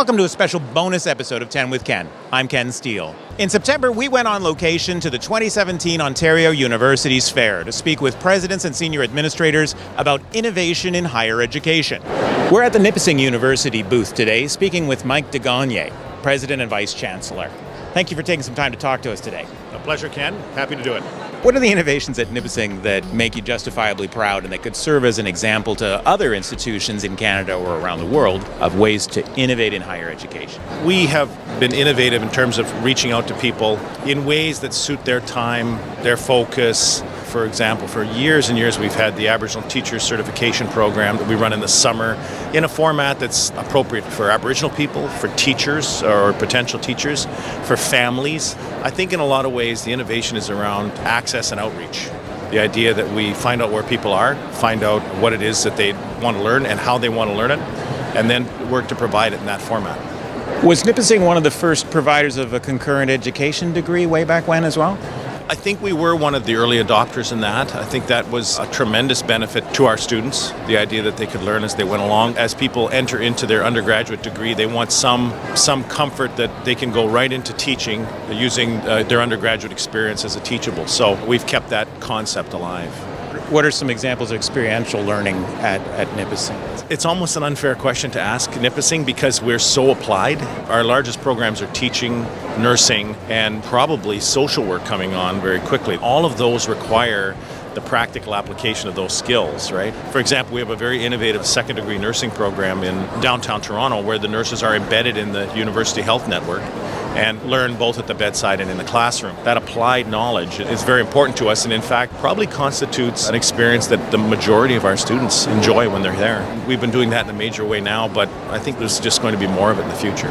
Welcome to a special bonus episode of 10 with Ken. I'm Ken Steele. In September, we went on location to the 2017 Ontario Universities Fair to speak with presidents and senior administrators about innovation in higher education. We're at the Nipissing University booth today, speaking with Mike DeGagne, President and Vice Chancellor. Thank you for taking some time to talk to us today. A pleasure, Ken. Happy to do it. What are the innovations at Nipissing that make you justifiably proud and that could serve as an example to other institutions in Canada or around the world of ways to innovate in higher education? We have been innovative in terms of reaching out to people in ways that suit their time, their focus. For example, for years and years, we've had the Aboriginal Teachers Certification Program that we run in the summer in a format that's appropriate for Aboriginal people, for teachers or potential teachers, for families. I think in a lot of ways, the innovation is around access and outreach. The idea that we find out where people are, find out what it is that they want to learn and how they want to learn it, and then work to provide it in that format. Was Nipissing one of the first providers of a concurrent education degree way back when as well? I think we were one of the early adopters in that. I think that was a tremendous benefit to our students, the idea that they could learn as they went along. As people enter into their undergraduate degree, they want some comfort that they can go right into teaching using their undergraduate experience as a teachable. So we've kept that concept alive. What are some examples of experiential learning at Nipissing? It's almost an unfair question to ask Nipissing because we're so applied. Our largest programs are teaching, nursing, and probably social work coming on very quickly. All of those require the practical application of those skills, right? For example, we have a very innovative second degree nursing program in downtown Toronto where the nurses are embedded in the University Health Network and learn both at the bedside and in the classroom. That applied knowledge is very important to us and in fact probably constitutes an experience that the majority of our students enjoy when they're there. We've been doing that in a major way now, but I think there's just going to be more of it in the future.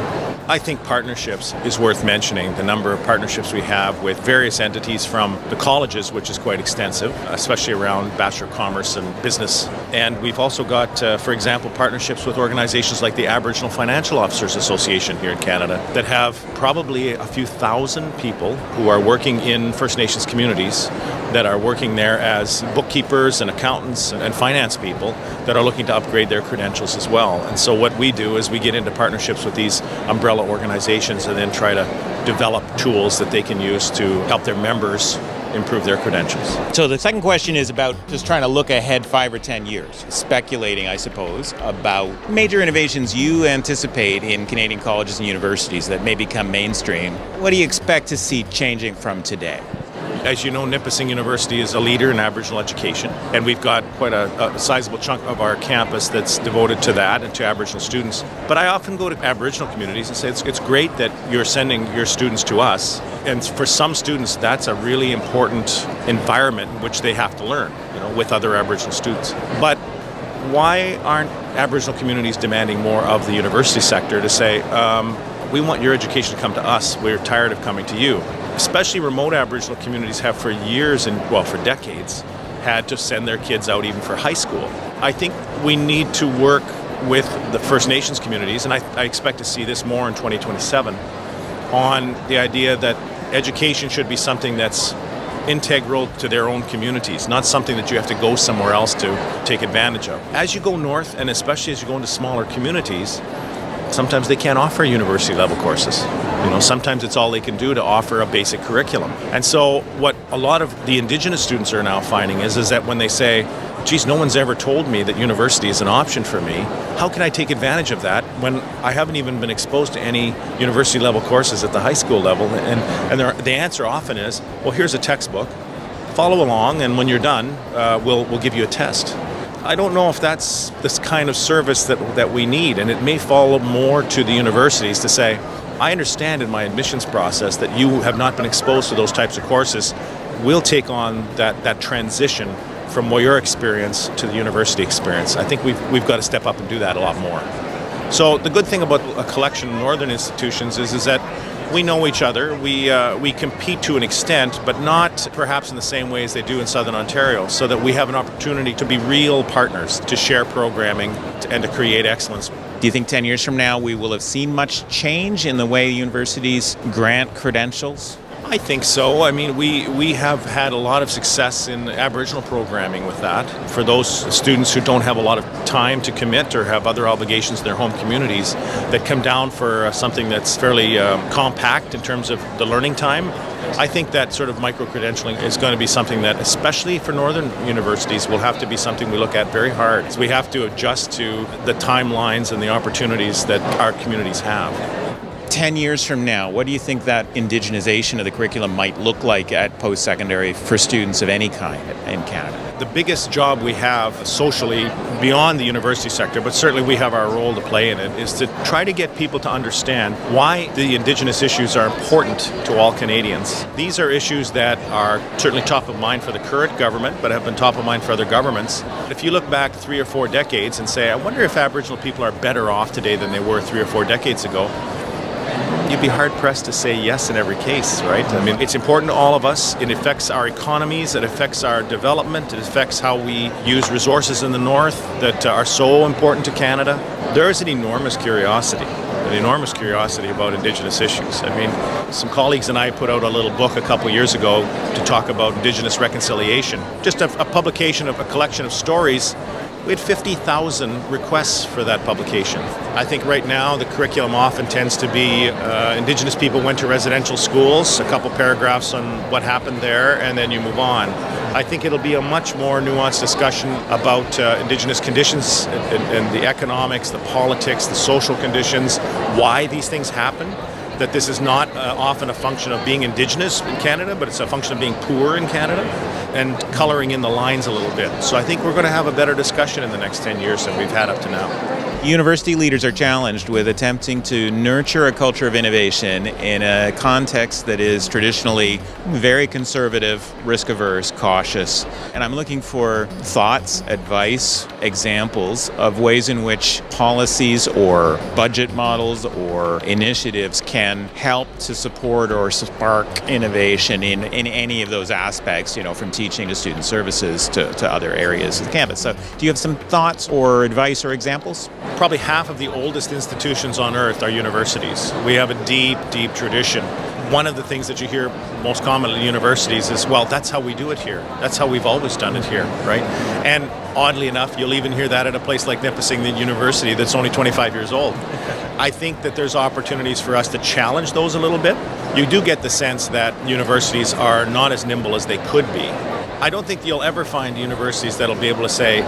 I think partnerships is worth mentioning. The number of partnerships we have with various entities from the colleges, which is quite extensive, especially around Bachelor of Commerce and Business. And we've also got, for example, partnerships with organizations like the Aboriginal Financial Officers Association here in Canada that have probably a few thousand people who are working in First Nations communities that are working there as bookkeepers and accountants and finance people that are looking to upgrade their credentials as well. And so what we do is we get into partnerships with these umbrella organizations and then try to develop tools that they can use to help their members improve their credentials. So the second question is about just trying to look ahead 5 or 10 years, speculating, I suppose, about major innovations you anticipate in Canadian colleges and universities that may become mainstream. What do you expect to see changing from today? As you know, Nipissing University is a leader in Aboriginal education, and we've got quite a sizable chunk of our campus that's devoted to that and to Aboriginal students. But I often go to Aboriginal communities and say it's great that you're sending your students to us, and for some students that's a really important environment in which they have to learn, with other Aboriginal students. But why aren't Aboriginal communities demanding more of the university sector to say, we want your education to come to us, we're tired of coming to you? Especially remote Aboriginal communities have for years for decades had to send their kids out even for high school. I think we need to work with the First Nations communities, and I expect to see this more in 2027, on the idea that education should be something that's integral to their own communities, not something that you have to go somewhere else to take advantage of. As you go north, and especially as you go into smaller communities, sometimes they can't offer university level courses. Sometimes it's all they can do to offer a basic curriculum. And so what a lot of the Indigenous students are now finding is that when they say, geez, no one's ever told me that university is an option for me, how can I take advantage of that when I haven't even been exposed to any university level courses at the high school level? And the answer often is, well, here's a textbook, follow along, and when you're done, we'll give you a test. I don't know if that's this kind of service that we need, and it may fall more to the universities to say, I understand in my admissions process that you have not been exposed to those types of courses. We'll take on that transition from your experience to the university experience. I think we've got to step up and do that a lot more. So the good thing about a collection of northern institutions is that we know each other. We compete to an extent, but not perhaps in the same way as they do in Southern Ontario, so that we have an opportunity to be real partners, to share programming, and to create excellence. Do you think 10 years from now we will have seen much change in the way universities grant credentials? I think so. I mean, we have had a lot of success in Aboriginal programming with that. For those students who don't have a lot of time to commit or have other obligations in their home communities that come down for something that's fairly compact in terms of the learning time, I think that sort of micro-credentialing is going to be something that, especially for northern universities, will have to be something we look at very hard. So we have to adjust to the timelines and the opportunities that our communities have. 10 years from now, what do you think that indigenization of the curriculum might look like at post-secondary for students of any kind in Canada? The biggest job we have socially beyond the university sector, but certainly we have our role to play in it, is to try to get people to understand why the Indigenous issues are important to all Canadians. These are issues that are certainly top of mind for the current government, but have been top of mind for other governments. If you look back 3 or 4 decades and say, I wonder if Aboriginal people are better off today than they were 3 or 4 decades ago, you'd be hard-pressed to say yes in every case, right? I mean, it's important to all of us. It affects our economies, it affects our development, it affects how we use resources in the north that are so important to Canada. There is an enormous curiosity about Indigenous issues. I mean, some colleagues and I put out a little book a couple years ago to talk about Indigenous reconciliation. Just a publication of a collection of stories. We had 50,000 requests for that publication. I think right now the curriculum often tends to be Indigenous people went to residential schools, a couple paragraphs on what happened there, and then you move on. I think it'll be a much more nuanced discussion about Indigenous conditions and the economics, the politics, the social conditions, why these things happen. That this is not often a function of being Indigenous in Canada, but it's a function of being poor in Canada, and coloring in the lines a little bit. So I think we're going to have a better discussion in the next 10 years than we've had up to now. University leaders are challenged with attempting to nurture a culture of innovation in a context that is traditionally very conservative, risk-averse, cautious. And I'm looking for thoughts, advice, examples of ways in which policies or budget models or initiatives can help to support or spark innovation in any of those aspects, from teaching to student services to other areas of the campus. So do you have some thoughts or advice or examples? Probably half of the oldest institutions on earth are universities. We have a deep, deep tradition. One of the things that you hear most commonly in universities is, well, that's how we do it here. That's how we've always done it here, right? And oddly enough, you'll even hear that at a place like Nipissing University that's only 25 years old. I think that there's opportunities for us to challenge those a little bit. You do get the sense that universities are not as nimble as they could be. I don't think you'll ever find universities that'll be able to say,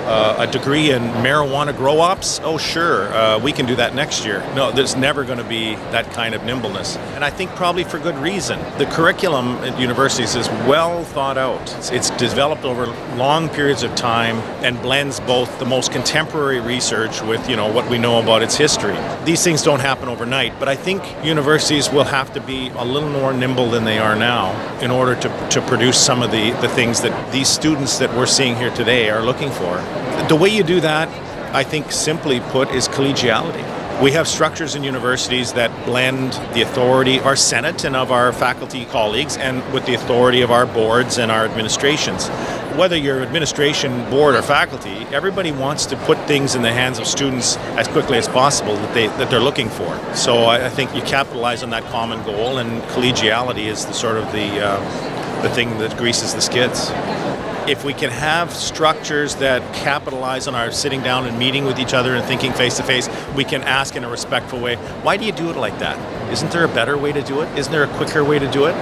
a degree in marijuana grow-ops? Oh, sure, we can do that next year. No, there's never going to be that kind of nimbleness. And I think probably for good reason. The curriculum at universities is well thought out. It's developed over long periods of time and blends both the most contemporary research with, what we know about its history. These things don't happen overnight, but I think universities will have to be a little more nimble than they are now in order to produce some of the things that these students that we're seeing here today are looking for. The way you do that, I think, simply put, is collegiality. We have structures in universities that blend the authority of our Senate and of our faculty colleagues and with the authority of our boards and our administrations. Whether you're administration, board, or faculty, everybody wants to put things in the hands of students as quickly as possible that they're looking for. So I think you capitalize on that common goal, and collegiality is the sort of the thing that greases the skids. If we can have structures that capitalize on our sitting down and meeting with each other and thinking face to face, we can ask in a respectful way, why do you do it like that? Isn't there a better way to do it? Isn't there a quicker way to do it?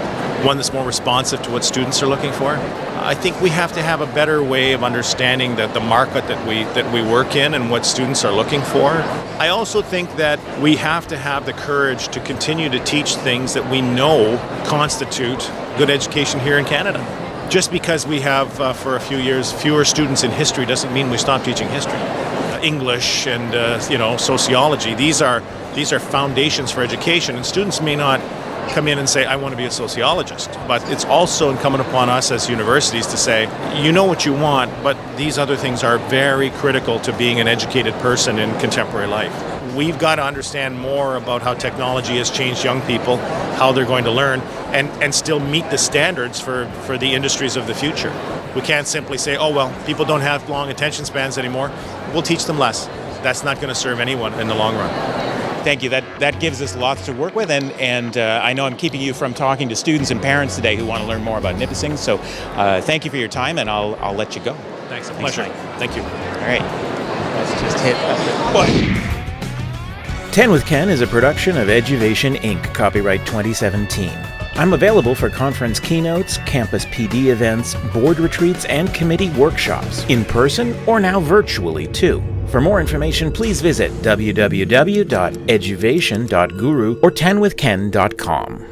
One that's more responsive to what students are looking for? I think we have to have a better way of understanding the market that we work in and what students are looking for. I also think that we have to have the courage to continue to teach things that we know constitute good education here in Canada. Just because we have, for a few years, fewer students in history doesn't mean we stop teaching history. English and, sociology, these are foundations for education, and students may not come in and say, I want to be a sociologist. But it's also incumbent upon us as universities to say, you know what you want, but these other things are very critical to being an educated person in contemporary life. We've got to understand more about how technology has changed young people, how they're going to learn, and still meet the standards for the industries of the future. We can't simply say, oh, well, people don't have long attention spans anymore. We'll teach them less. That's not going to serve anyone in the long run. Thank you. That gives us lots to work with, and I know I'm keeping you from talking to students and parents today who want to learn more about Nipissing. So thank you for your time, and I'll let you go. Thanks, a pleasure. Mike. Thank you. All right. Let's just hit what? 10 with Ken is a production of Eduvation Inc., copyright 2017. I'm available for conference keynotes, campus PD events, board retreats, and committee workshops, in person or now virtually too. For more information, please visit www.eduvation.guru or 10withken.com.